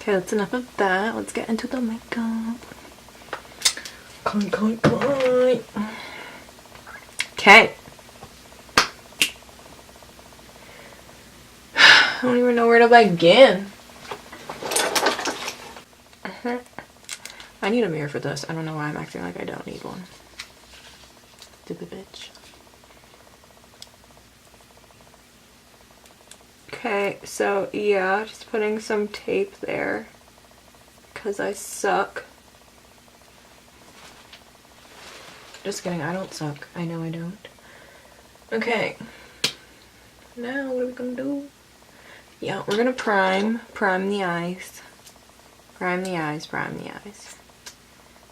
Okay, that's enough of that. Let's get into the makeup. Okay. I don't even know where to begin. I need a mirror for this. I don't know why I'm acting like I don't need one. Stupid bitch. Okay, so yeah, just putting some tape there because I suck. Just kidding, I don't suck. I know I don't. Okay. Now what are we gonna do? Yeah, we're gonna prime the eyes. Prime the eyes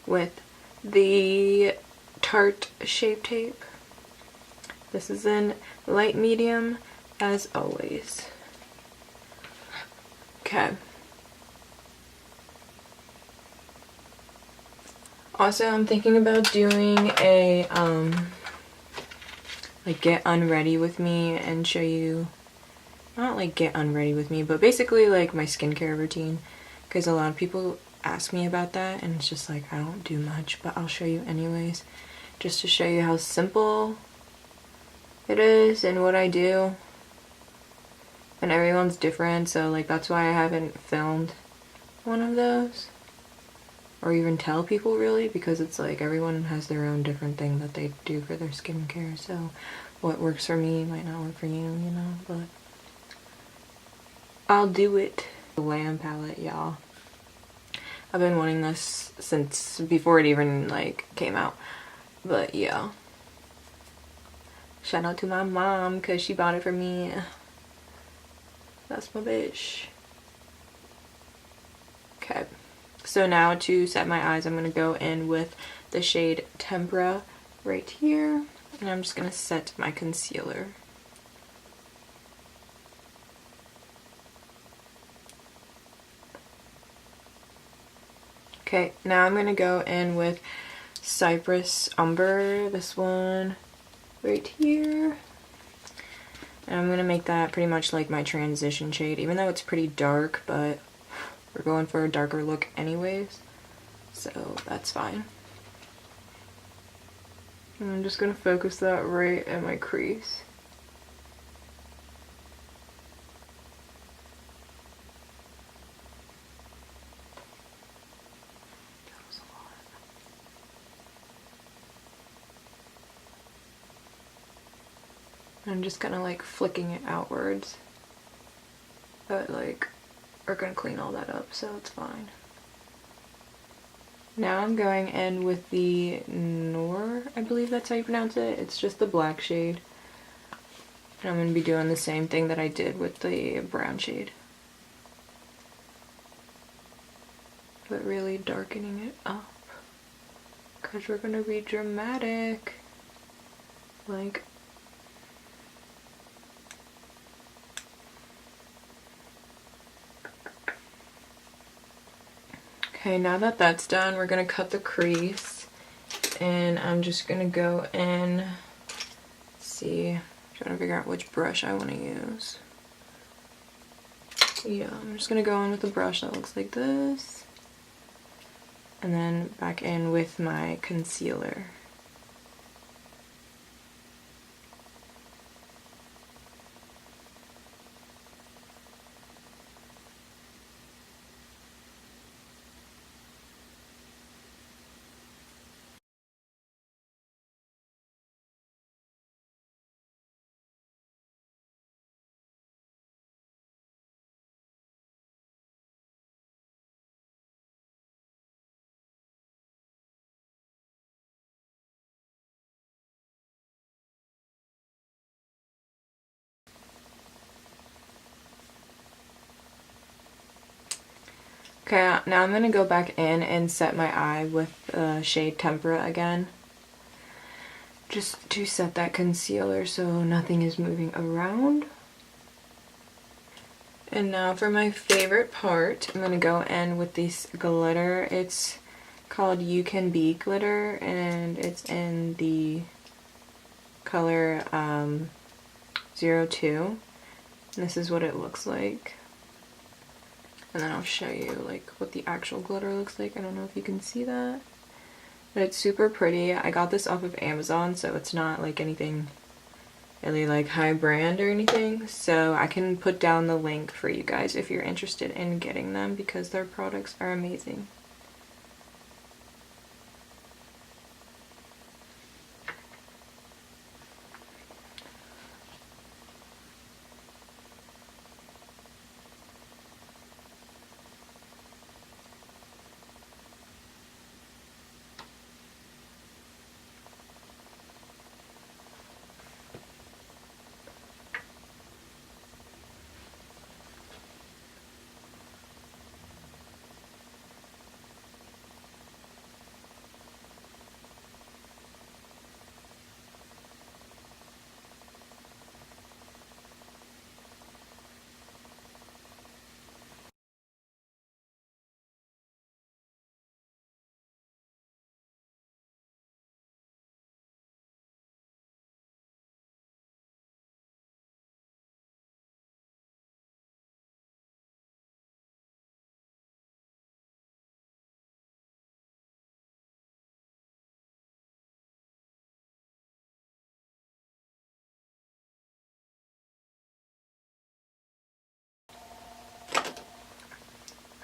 with the Tarte Shape Tape. This is in light medium as always. Okay. Also, I'm thinking about doing a like get unready with me and show you, not like get unready with me, but basically like my skincare routine, because a lot of people ask me about that and it's just like I don't do much, but I'll show you anyways, just to show you how simple it is and what I do. And everyone's different, so like that's why I haven't filmed one of those or even tell people really, because it's like everyone has their own different thing that they do for their skincare, so what works for me might not work for you, you know, but I'll do it. Glam palette, y'all. I've been wanting this since before it even like came out, but yeah, shout out to my mom because she bought it for me. That's my bitch. Okay, so now to set my eyes, I'm going to go in with the shade Tempera right here, and I'm just going to set my concealer. Okay, now I'm going to go in with Cypress Umber, this one right here. And I'm going to make that pretty much like my transition shade, even though it's pretty dark, but we're going for a darker look anyways, so that's fine. And I'm just going to focus that right at my crease. I'm just kind of like flicking it outwards, but like we're gonna clean all that up, so it's fine. Now I'm going in with the Noor, I believe that's how you pronounce it. It's just the black shade. And I'm gonna be doing the same thing that I did with the brown shade, but really darkening it up because we're gonna be dramatic. Like, okay, now that that's done, we're gonna cut the crease, and I'm just gonna go in, see, trying to figure out which brush I want to use. Yeah, I'm just gonna go in with a brush that looks like this, and then back in with my concealer. Okay, now I'm gonna go back in and set my eye with shade Tempera again, just to set that concealer so nothing is moving around. And now for my favorite part, I'm gonna go in with this glitter. It's called You Can Be glitter, and it's in the color 02. And this is what it looks like. And then I'll show you like what the actual glitter looks like. I don't know if you can see that, but it's super pretty. I got this off of Amazon, so it's not like anything really like high brand or anything. So I can put down the link for you guys if you're interested in getting them, because their products are amazing.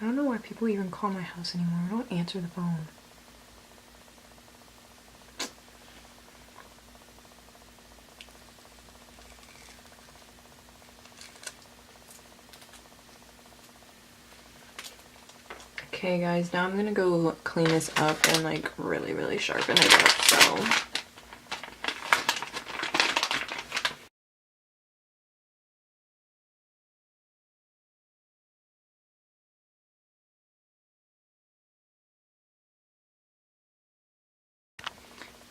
I don't know why people even call my house anymore. I don't answer the phone. Okay guys, now I'm gonna go clean this up and like really sharpen it up, so.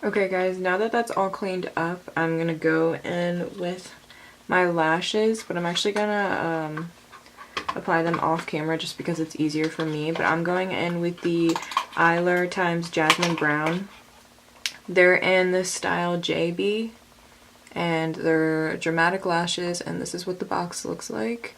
Okay guys, now that that's all cleaned up, I'm gonna go in with my lashes, but I'm actually gonna apply them off camera just because it's easier for me. But I'm going in with the Eyelure times Jasmine Brown. They're in this style JB, and they're dramatic lashes, and this is what the box looks like.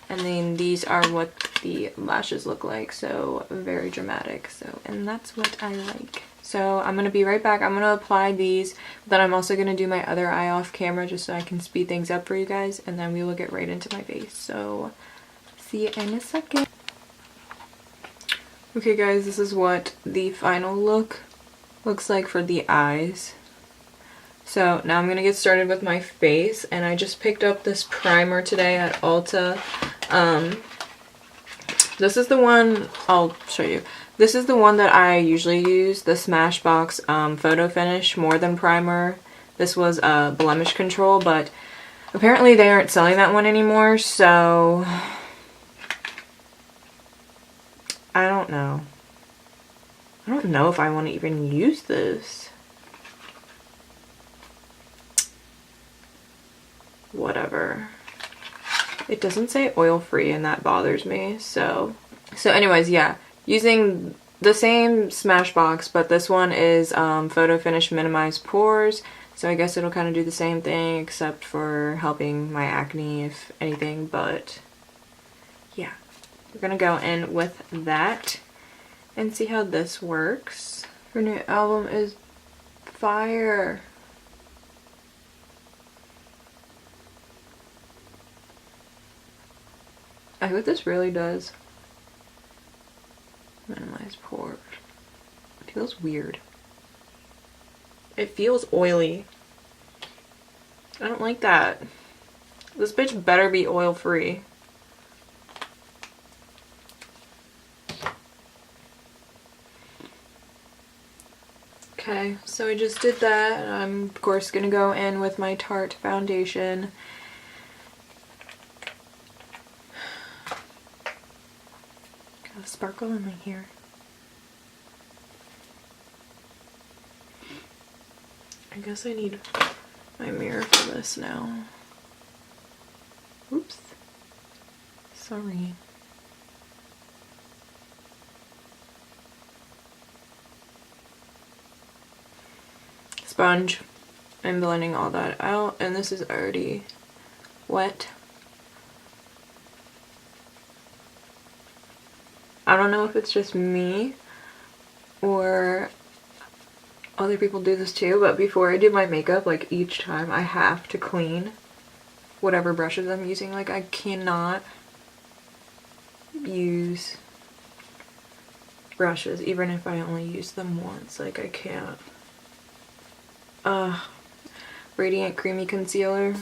And then these are what the lashes look like, so very dramatic. So, and that's what I like. So I'm gonna be right back. I'm gonna apply these, but then I'm also gonna do my other eye off camera just so I can speed things up for you guys, and then we will get right into my face. So see you in a second. Okay guys, this is what the final look looks like for the eyes. So now I'm gonna get started with my face, and I just picked up this primer today at Ulta. This is the one, I'll show you. This is the one that I usually use, the Smashbox Photo Finish More Than Primer. This was blemish control, but apparently they aren't selling that one anymore, so I don't know. I don't know if I want to even use this. Whatever. It doesn't say oil free, and that bothers me. So anyways, yeah, using the same Smashbox, but this one is Photo Finish Minimize Pores. So I guess it'll kind of do the same thing except for helping my acne, if anything. But yeah, we're gonna go in with that and see how this works. Her new album is fire. I hope this really does minimize pores. It feels weird. It feels oily. I don't like that. This bitch better be oil free. Okay, so I just did that. I'm of course gonna go in with my Tarte Foundation. Got a sparkle in my hair. I guess I need my mirror for this now. Oops. Sorry. Sponge. I'm blending all that out, and this is already wet. I don't know if it's just me or other people do this too, but before I do my makeup, like each time I have to clean whatever brushes I'm using. Like I cannot use brushes even if I only use them once. Like I can't. Radiant Creamy Concealer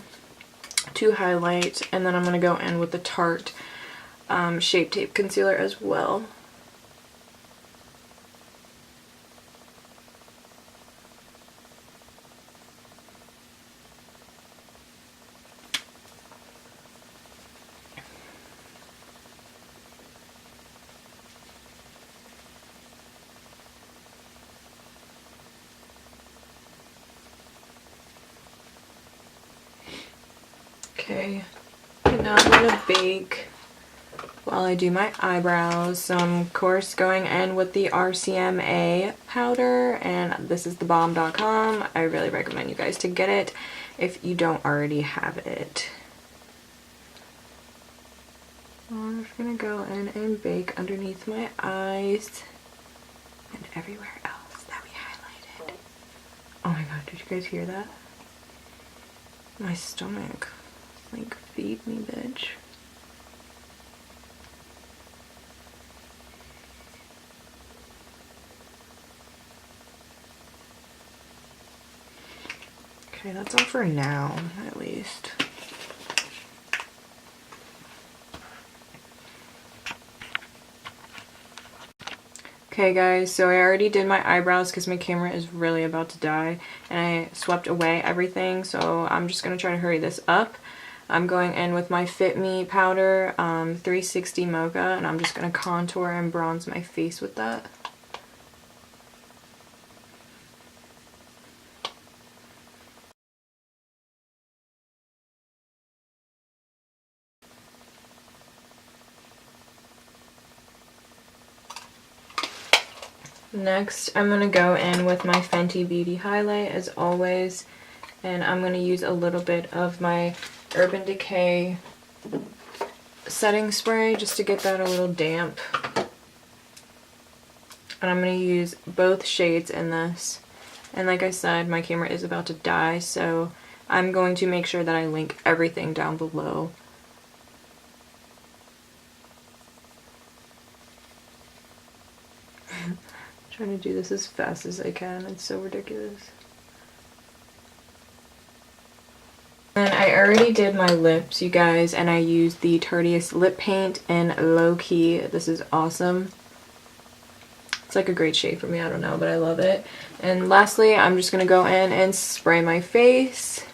to highlight, and then I'm gonna go in with the Tarte Shape Tape Concealer as well. Okay, and now I'm gonna bake while I do my eyebrows. So I'm of course going in with the RCMA powder, and this is thebomb.com. I really recommend you guys to get it if you don't already have it. I'm just gonna go in and bake underneath my eyes and everywhere else that we highlighted. Oh my god, did you guys hear that? My stomach. Like, feed me, bitch. Okay, that's all for now, at least. Okay guys, so I already did my eyebrows because my camera is really about to die, and I swept away everything, so I'm just going to try to hurry this up. I'm going in with my Fit Me powder, 360 Mocha, and I'm just going to contour and bronze my face with that. Next, I'm going to go in with my Fenty Beauty highlight as always, and I'm going to use a little bit of my Urban Decay setting spray just to get that a little damp. And I'm going to use both shades in this. And like I said, my camera is about to die, so I'm going to make sure that I link everything down below. Trying to do this as fast as I can. It's so ridiculous. And I already did my lips, you guys, and I used the Tarteist lip paint in Low Key. This is awesome. It's like a great shade for me, I don't know, but I love it. And lastly, I'm just going to go in and spray my face.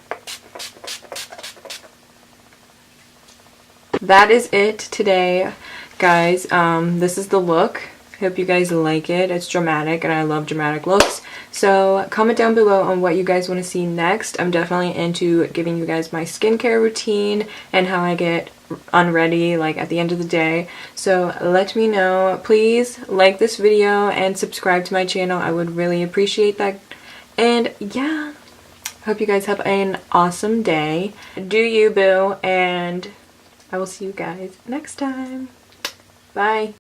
That is it today, guys. This is the look. I hope you guys like it. It's dramatic and I love dramatic looks. So comment down below on what you guys want to see next. I'm definitely into giving you guys my skincare routine and how I get unready like at the end of the day. So let me know. Please like this video and subscribe to my channel. I would really appreciate that. And yeah, hope you guys have an awesome day. Do you, boo, and I will see you guys next time. Bye.